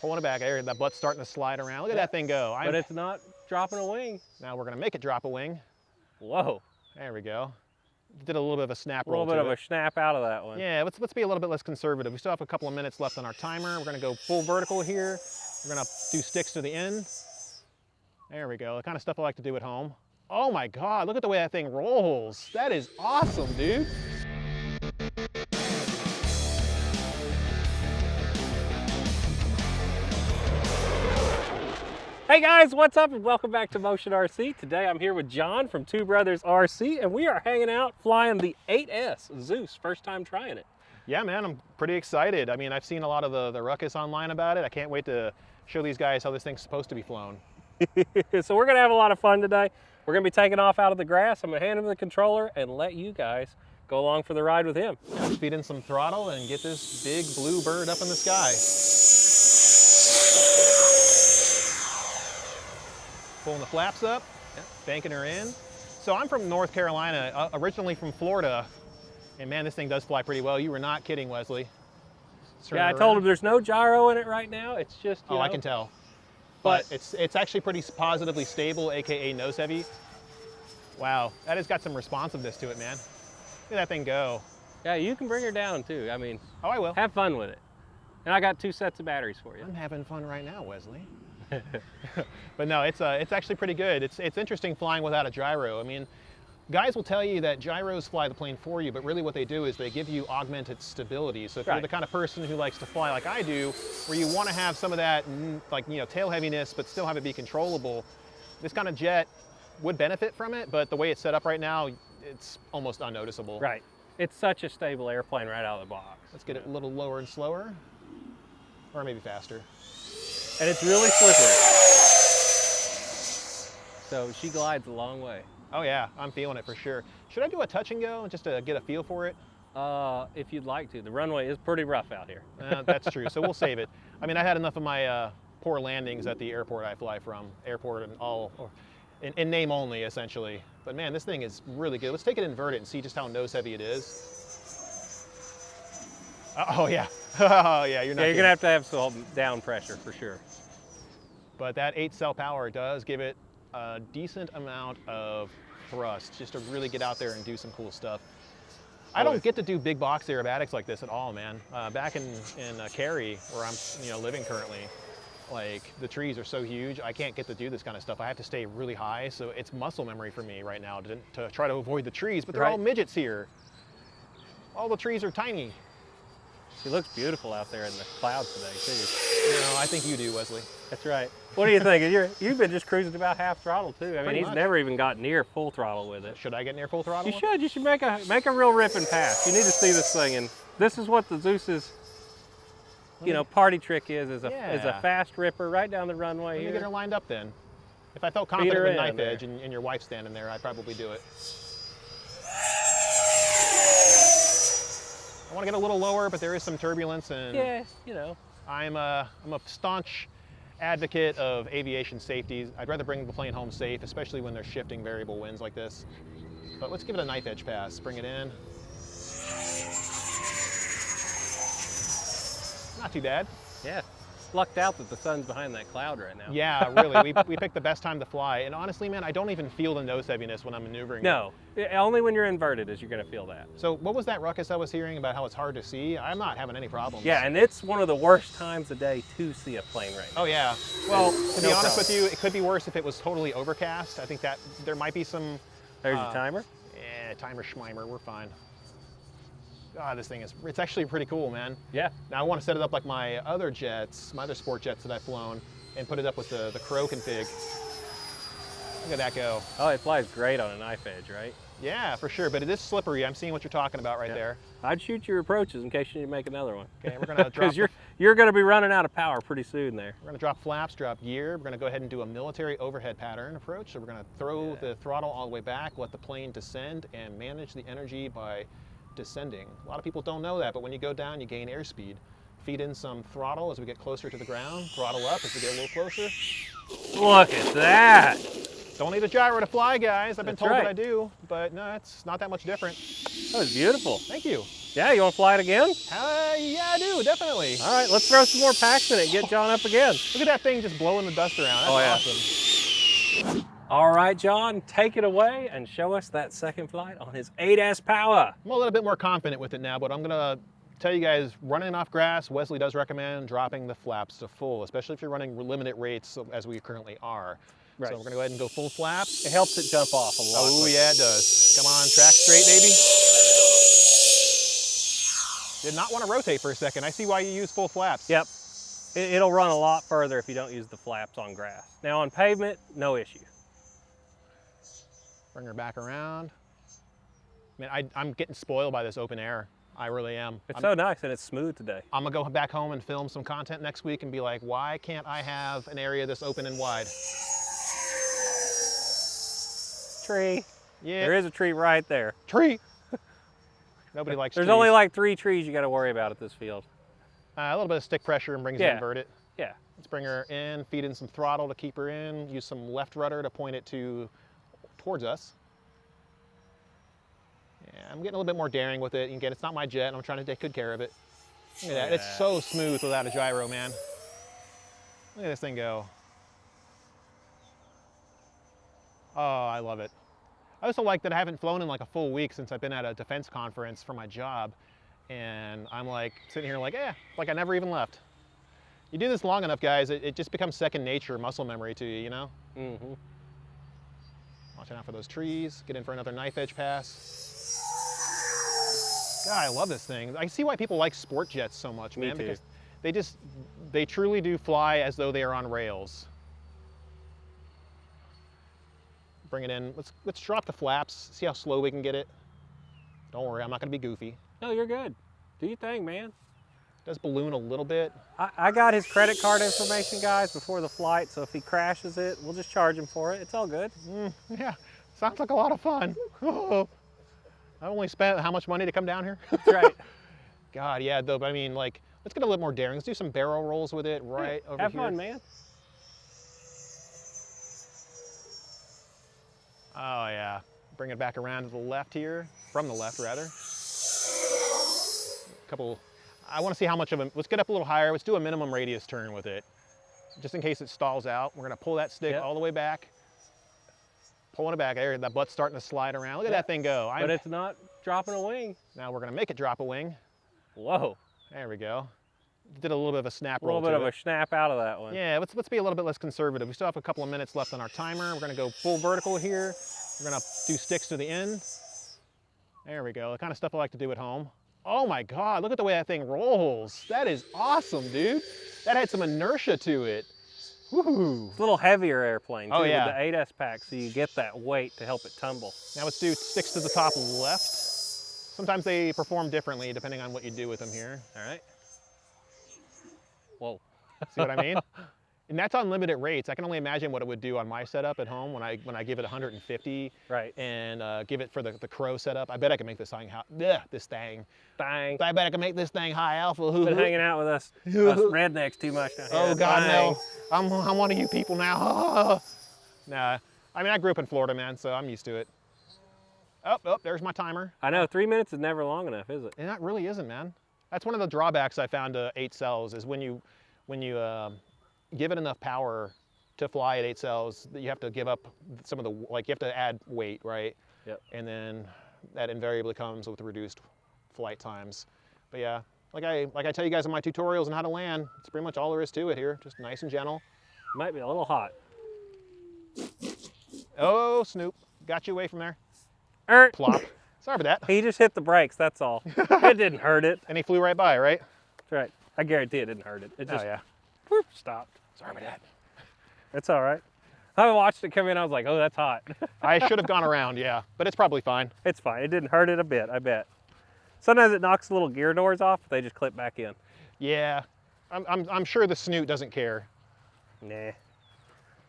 Pulling it back. There, that butt's starting to slide around. Look at that thing go. But it's not dropping a wing. Now we're gonna make it drop a wing. Whoa. There we go. Did a little bit of a snap roll. A little bit of a snap out of that one. Yeah, let's be a little bit less conservative. We still have a couple of minutes left on our timer. We're gonna go full vertical here. We're gonna do sticks to the end. There we go. The kind of stuff I like to do at home. Oh my God, look at the way that thing rolls. That is awesome, dude. Hey guys, what's up and welcome back to Motion RC. Today I'm here with John from Two Brothers RC and we are hanging out flying the 8S Zeus, first time trying it. Yeah, man, I'm pretty excited. I mean, I've seen a lot of the ruckus online about it. I can't wait to show these guys how this thing's supposed to be flown. So we're gonna have a lot of fun today. We're gonna be taking off out of the grass. I'm gonna hand him the controller and let you guys go along for the ride with him. Let's feed in some throttle and get this big blue bird up in the sky. Pulling the flaps up, banking her in. So I'm from North Carolina, originally from Florida, and man, this thing does fly pretty well. You were not kidding, Wesley. Yeah, I told him there's no gyro in it right now. It's just, you know, I can tell. But it's actually pretty positively stable, AKA nose heavy. Wow, that has got some responsiveness to it, man. Look at that thing go. Yeah, you can bring her down too. I mean, oh, I will. Have fun with it. And I got 2 sets of batteries for you. I'm having fun right now, Wesley. But no, it's actually pretty good. It's interesting flying without a gyro. I mean, guys will tell you that gyros fly the plane for you, but really what they do is they give you augmented stability. So if you're the kind of person who likes to fly like I do, where you want to have some of that, like, you know, tail heaviness, but still have it be controllable, this kind of jet would benefit from it, but the way it's set up right now, it's almost unnoticeable. Right. It's such a stable airplane right out of the box. Let's get it a little lower and slower, or maybe faster. And it's really slippery. So she glides a long way. Oh yeah, I'm feeling it for sure. Should I do a touch and go just to get a feel for it? If you'd like to. The runway is pretty rough out here. That's true, so we'll save it. I mean, I had enough of my poor landings at the airport I fly from. Airport and all, in name only, essentially. But man, this thing is really good. Let's take it invert it and see just how nose heavy it is. Oh yeah, oh yeah, you're not you're gonna have some down pressure for sure. But that 8-cell power does give it a decent amount of thrust just to really get out there and do some cool stuff. I don't get to do big box aerobatics like this at all, man. Back in Cary, where I'm living currently, like the trees are so huge, I can't get to do this kind of stuff. I have to stay really high, so it's muscle memory for me right now to try to avoid the trees, but they're all midgets here. All the trees are tiny. She looks beautiful out there in the clouds today, too. You know, I think you do, Wesley. That's right. What do you think? You've been just cruising about half throttle, too. I mean, he's never even got near full throttle with it. Should I get near full throttle? You should. You should make a real ripping pass. You need to see this thing, and this is what the Zeus's, party trick is a fast ripper right down the runway here. Let me get her lined up then. If I felt confident with knife edge and your wife standing there, I'd probably do it. I want to get a little lower, but there is some turbulence, and I'm a staunch advocate of aviation safety. I'd rather bring the plane home safe, especially when there's shifting variable winds like this. But let's give it a knife edge pass. Bring it in. Not too bad. Yeah. Lucked out that the sun's behind that cloud right now. Yeah, really. we picked the best time to fly. And honestly, man, I don't even feel the nose heaviness when I'm maneuvering. No, only when you're inverted is you're going to feel that. So what was that ruckus I was hearing about how it's hard to see? I'm not having any problems. Yeah, and it's one of the worst times of day to see a plane right now. Oh, yeah. Well, to be honest with you, it could be worse if it was totally overcast. I think that there might be some... There's your timer? Yeah, timer schmimer. We're fine. God, this thing it's actually pretty cool, man. Yeah. Now I want to set it up like my other jets, my other sport jets that I've flown, and put it up with the Crow config. Look at that go. Oh, it flies great on a knife edge, right? Yeah, for sure, but it is slippery. I'm seeing what you're talking about right there. I'd shoot your approaches in case you need to make another one. Okay, we're gonna drop. Because you're gonna be running out of power pretty soon there. We're gonna drop flaps, drop gear. We're gonna go ahead and do a military overhead pattern approach. So we're gonna throw the throttle all the way back, let the plane descend, and manage the energy by descending. A lot of people don't know that, but when you go down, you gain airspeed. Feed in some throttle as we get closer to the ground, throttle up as we get a little closer. Look at that! Don't need a gyro to fly, guys. I've been told that I do, but no, it's not that much different. That was beautiful. Thank you. Yeah, you want to fly it again? Yeah, I do, definitely. All right, let's throw some more packs in it. Get John up again. Look at that thing just blowing the dust around. That's awesome. All right, John, take it away and show us that second flight on his 8S Power. I'm a little bit more confident with it now, but I'm gonna tell you guys, running off grass, Wesley does recommend dropping the flaps to full, especially if you're running limited rates as we currently are. Right. So we're gonna go ahead and go full flaps. It helps it jump off a lot. Oh yeah, it does. Come on, track straight, baby. Did not want to rotate for a second. I see why you use full flaps. Yep. It'll run a lot further if you don't use the flaps on grass. Now on pavement, no issue. Bring her back around. Man, I'm getting spoiled by this open air. I really am. It's so nice and it's smooth today. I'm gonna go back home and film some content next week and be like, why can't I have an area this open and wide? Tree. Yeah. There is a tree right there. Tree. Nobody likes There's trees. only like 3 trees you got to worry about at this field. A little bit of stick pressure and brings you invert it. Yeah. Let's bring her in, feed in some throttle to keep her in, use some left rudder to point it towards us. Yeah, I'm getting a little bit more daring with it. Again, it's not my jet, and I'm trying to take good care of it. Look at that. Yeah. It's so smooth without a gyro, man. Look at this thing go. Oh, I love it. I also like that I haven't flown in like a full week since I've been at a defense conference for my job. And I'm like sitting here like, like I never even left. You do this long enough, guys, it just becomes second nature, muscle memory to you, you know? Mm-hmm. Watching out for those trees. Get in for another knife edge pass. God, I love this thing. I see why people like sport jets so much, man. Me too. Because they truly do fly as though they are on rails. Bring it in. Let's drop the flaps. See how slow we can get it. Don't worry, I'm not gonna be goofy. No, you're good. Do your thing, man. Does balloon a little bit. I got his credit card information, guys, before the flight, so if he crashes it, we'll just charge him for it. It's all good. Yeah, sounds like a lot of fun. I only spent how much money to come down here? That's right. God, yeah, though, but I mean, like, let's get a little more daring. Let's do some barrel rolls with it right over here. Have fun, man. Oh, yeah. Bring it back around to the left here, from the left, rather. I want to see how much of a, let's get up a little higher. Let's do a minimum radius turn with it. Just in case it stalls out. We're going to pull that stick all the way back. Pulling it back there. That butt's starting to slide around. Look at that thing go. But it's not dropping a wing. Now we're going to make it drop a wing. Whoa. There we go. Did a little bit of a snap roll. A little bit of a snap out of that one. Yeah, let's be a little bit less conservative. We still have a couple of minutes left on our timer. We're going to go full vertical here. We're going to do sticks to the end. There we go. The kind of stuff I like to do at home. Oh my God, look at the way that thing rolls. That is awesome, dude. That had some inertia to it. Woohoo. It's a little heavier airplane too, with the 8S pack, so you get that weight to help it tumble. Now let's do sticks to the top left. Sometimes they perform differently depending on what you do with them here. All right. Whoa. See what I mean? And that's on limited rates. I can only imagine what it would do on my setup at home when I give it 150 and give it for the Crow setup. I bet I can make this thing high. This thing. Bang. I bet I can make this thing high alpha. Been hanging out with us rednecks too much now. Oh God, Bang. no. I'm one of you people now. Nah, I mean, I grew up in Florida, man, so I'm used to it. Oh, there's my timer. I know, 3 minutes is never long enough, is it? And that really isn't, man. That's one of the drawbacks I found to 8 cells is when you give it enough power to fly at 8 cells, you have to give up some of the, like you have to add weight, right? Yep. And then that invariably comes with reduced flight times. But yeah, like I tell you guys in my tutorials on how to land, it's pretty much all there is to it here. Just nice and gentle. Might be a little hot. Oh, Snoop, got you away from there. Plop. Sorry for that. He just hit the brakes, that's all. It didn't hurt it. And he flew right by, right? That's right. I guarantee it didn't hurt it. It just whoop, stopped. Sorry about that. It's all right. I watched it come in, I was like, oh, that's hot. I should have gone around, yeah, but it's probably fine. It's fine. It didn't hurt it a bit, I bet. Sometimes it knocks the little gear doors off, but they just clip back in. Yeah, I'm sure the snoot doesn't care. Nah.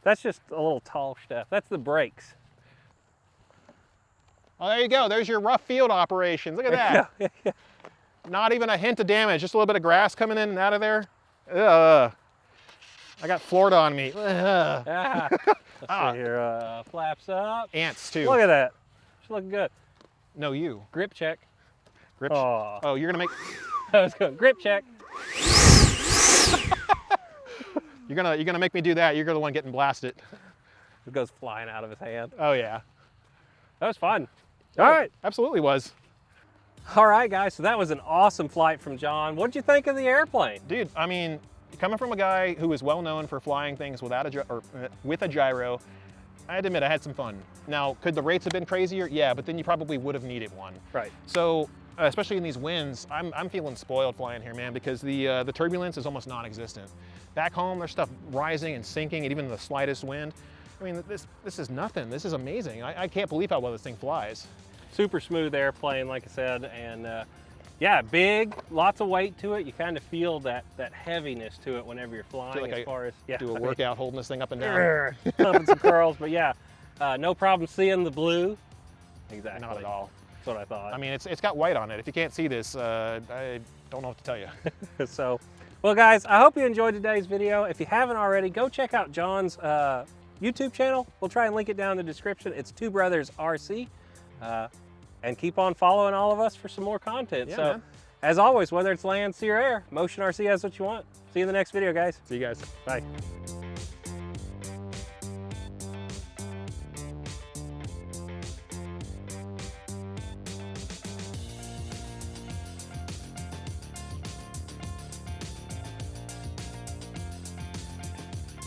That's just a little tall stuff. That's the brakes. Oh, there you go. There's your rough field operations. Look at that. Yeah. Not even a hint of damage. Just a little bit of grass coming in and out of there. I got Florida on me. Let's see here. Flaps up. Ants too. Look at that. She's looking good. No, you. Grip check. Grip. Oh, Oh, you're gonna make. that was good. Grip check. You're gonna make me do that. You're the one getting blasted. It goes flying out of his hand. Oh yeah. That was fun. All right. Absolutely was. All right, guys. So that was an awesome flight from John. What did you think of the airplane? Dude, I mean, coming from a guy who is well known for flying things without with a gyro, I had to admit I had some fun. Now, could the rates have been crazier? Yeah, but then you probably would have needed one. Right. So, especially in these winds, I'm feeling spoiled flying here, man, because the turbulence is almost non-existent. Back home, there's stuff rising and sinking, and even the slightest wind. I mean, this is nothing. This is amazing. I can't believe how well this thing flies. Super smooth airplane, like I said, and yeah, big, lots of weight to it. You kind of feel that heaviness to it whenever you're flying. Like as far as do a workout holding this thing up and down. Pumping some curls, but yeah, no problem seeing the blue. Exactly. Not at all. That's what I thought. I mean, it's got white on it. If you can't see this, I don't know what to tell you. So, well, guys, I hope you enjoyed today's video. If you haven't already, go check out John's YouTube channel. We'll try and link it down in the description. It's Two Brothers RC. And keep on following all of us for some more content. Yeah, so, man. As always, whether it's land, sea, or air, Motion RC has what you want. See you in the next video, guys. See you guys. Bye.